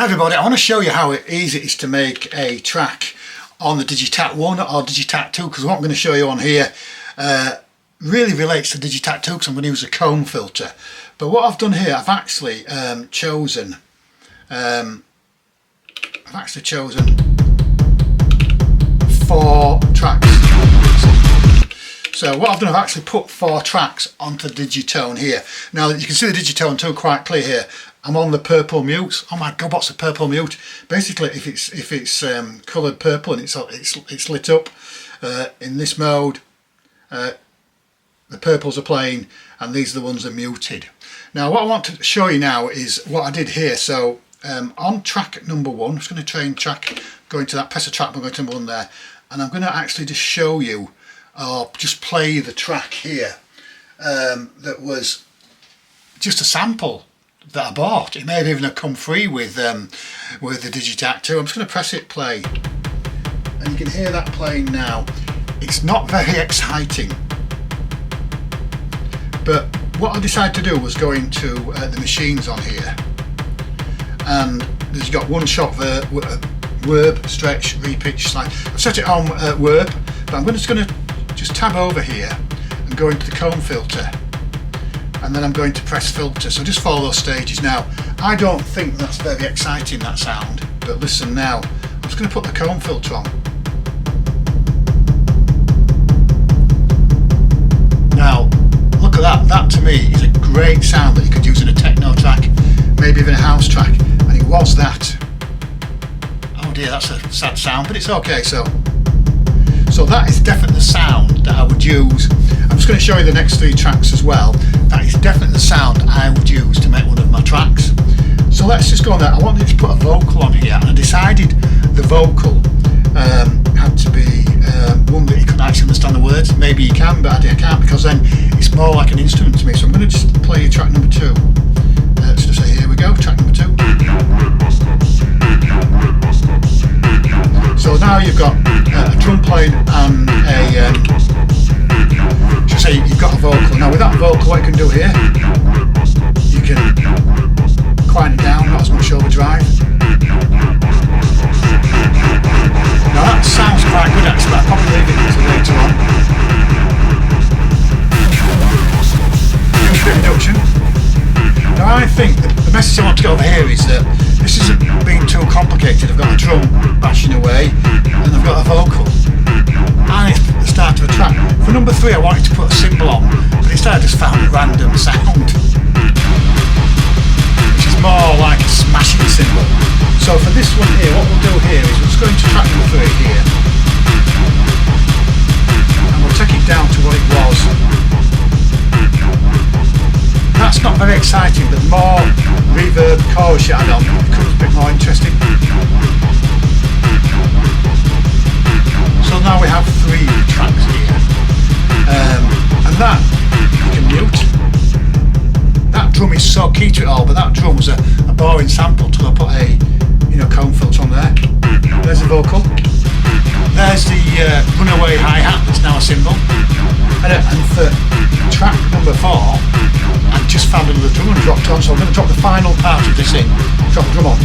Hi everybody, I want to show you how easy it is to make a track on the Digitakt 1 or Digitakt 2, because what I'm going to show you on here really relates to Digitakt 2 because I'm going to use a comb filter. But what I've done here, I've actually chosen 4 tracks. So what I've done, I've actually put 4 tracks onto Digitone here. Now you can see the Digitone 2 quite clear here. I'm on the purple mute. Oh my god, what's a purple mute? Basically, if it's coloured purple and it's lit up in this mode, the purples are playing and these are the ones that are muted. Now what I want to show you now is what I did here. So on track number 1, I'm just going to train track, go into that, press a track, I'm going to number 1 there, and I'm going to actually just show you, or just play the track here that was just a sample that I bought. It may have even come free with the Digitakt 2. I'm just going to press it play and you can hear that playing now. It's not very exciting, but what I decided to do was go into the machines on here, and there's got one shot there, warp, stretch, repitch, slide. I've set it on warp, but I'm just going to tab over here and go into the comb filter, and then I'm going to press filter. So just follow those stages. Now I don't think that's very exciting, that sound, but listen now. I'm just going to put the comb filter on. Now look at that. That to me is a great sound that you could use in a techno track, maybe even a house track, and it was that. Oh dear, that's a sad sound, but it's okay. So that is definitely the sound that I would use. I'm just going to show you the next 3 tracks as well. That is definitely the sound I would use to make one of my tracks. So let's just go on there. I wanted to put a vocal on here, and I decided the vocal had to be one that you couldn't actually understand the words. Maybe you can, but I can't, because then it's more like an instrument to me. So I'm going to just play you track number 2. Let's just say, here we go, track number 2. So now you've got a drum playing and you've got a vocal. Now with that vocal, what you can do here, you can quieten it down, not as much overdrive. Now that sounds quite good actually, I'll probably leave it until later on. Bit of reduction. Now I think the message I want to get over here is that this isn't being too complicated. I've got a drum bashing away and I've got a vocal, and it's the start of a track. For number 3 I wanted to put a cymbal on, but instead I just found a random sound, which is more like a smashing cymbal. So for this one here, what we'll do here is we'll just go into track number 3 here, and we'll take it down to what it was. That's not very exciting, but the more reverb chorus you add on, it becomes a bit more interesting. So now we have 3 tracks here, and that you can mute. That drum is so key to it all, but that drum was a boring sample till I put a comb filter on there. There's the vocal. There's the runaway hi-hat that's now a cymbal. And for track number 4, I've just found another drum and dropped on, so I'm going to drop the final part of this in. Drop the drum on.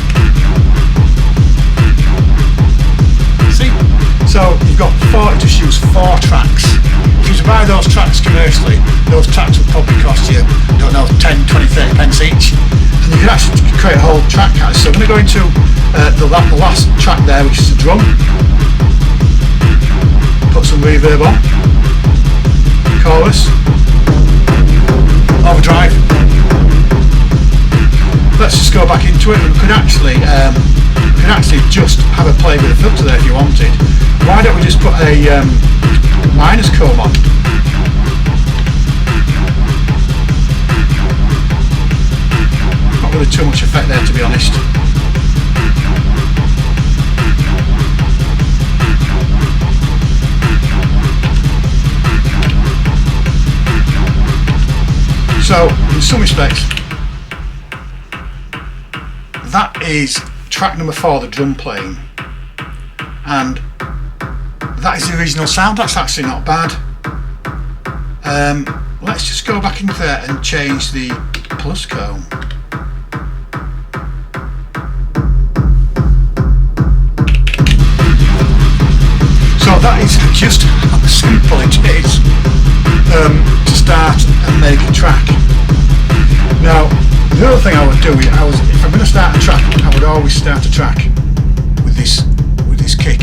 See? So you've got 4, just use 4 tracks. If you were to buy those tracks commercially, those tracks would probably cost you, I don't know, 10, 20, 30 pence each. And you can actually create a whole track out. So I'm going to go into the last track there, which is the drum. Put some reverb on. Chorus. Overdrive. Let's just go back into it. We could actually just have a play with a filter there if you wanted. Why don't we just put a minus comb on? Not really too much effect there, to be honest. So, in some respects, that is track number 4, the drum playing, and that is the original sound. That's actually not bad. Let's just go back into there and change the plus comb. simple it is to start and make a track. Now, the other thing I would do is, if I'm going to start a track, I would always start a track with this kick,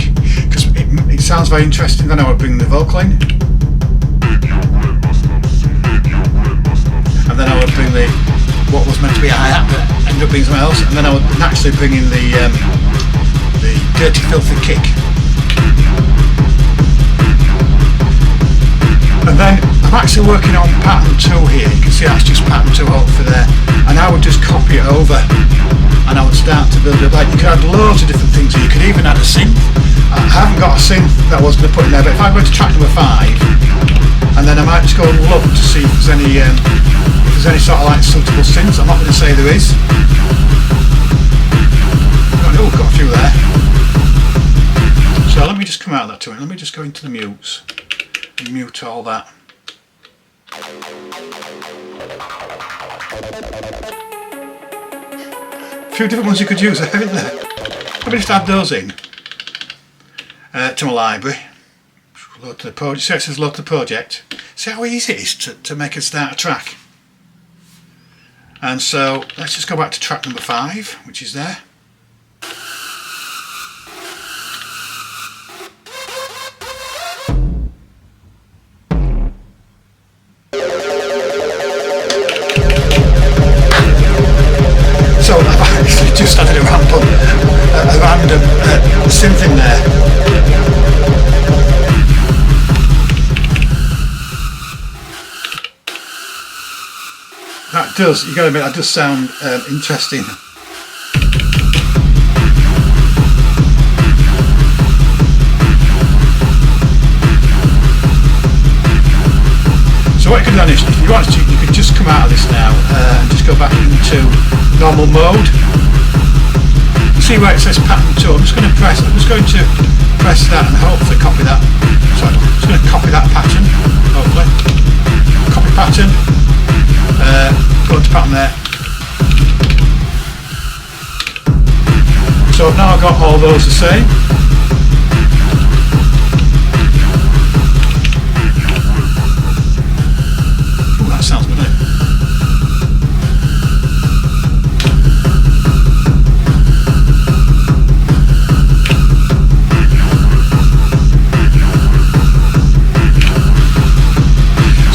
because it sounds very interesting. Then I would bring the vocal in, and then I would bring what was meant to be a hi-hat but ended up being something else, and then I would naturally bring in the dirty filthy kick. And then I'm actually working on pattern 2 here. You can see that's just pattern 2 hopefully there, and I would just copy it over and I would start to build it. Like, you could add loads of different things here. You could even add a synth. I haven't got a synth that I was going to put in there, but if I go to track number 5 and then I might just go and look to see if there's any sort of like suitable synths. I'm not going to say there is. Oh, got a few there. So let me just come out of that to it. Let me just go into the mutes and mute all that. A few different ones you could use, isn't there? Let me just add those in to my library. Load to the project. So it says load to the project. See how easy it is to make and start a track. And so let's just go back to track number 5, which is there. So I've actually just added a random synth in there. That does, you got to admit, that does sound interesting. So what you could do is, if you wanted to, you could just come out of this now and just go back into normal mode. You see where it says pattern 2, I'm just going to press that and hopefully copy that. Sorry, I'm just going to copy that pattern, hopefully. Copy pattern. Go to pattern there. So I've now got all those the same. Ooh, that sounds good, doesn't it?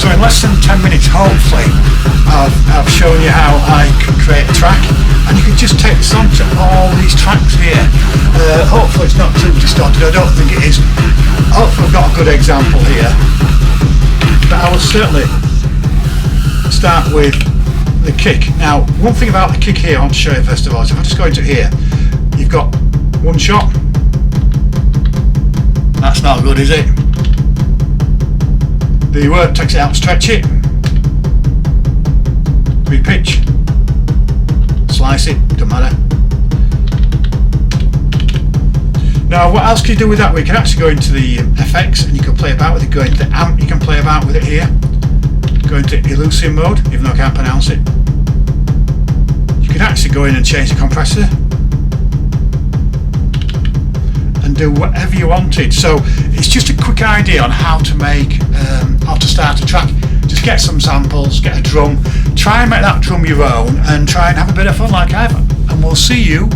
So in less than 10 minutes, hopefully, I've shown you how I can create a track, and you can just take this on to all these tracks here. Hopefully it's not too distorted, I don't think it is. Hopefully I've got a good example here, but I will certainly start with the kick. Now, one thing about the kick here I want to show you first of all is if I just go into here, you've got one shot. That's not good, is it? The word takes it out and stretch it. Repitch, slice it, doesn't matter. Now what else can you do with that? We can actually go into the effects and you can play about with it. Go into the amp, you can play about with it here. Go into Elusive mode, even though I can't pronounce it. You can actually go in and change the compressor and do whatever you wanted. So it's just a quick idea on how to make, how to start a track. Just get some samples, get a drum, try and make that drum your own and try and have a bit of fun like I've, and we'll see you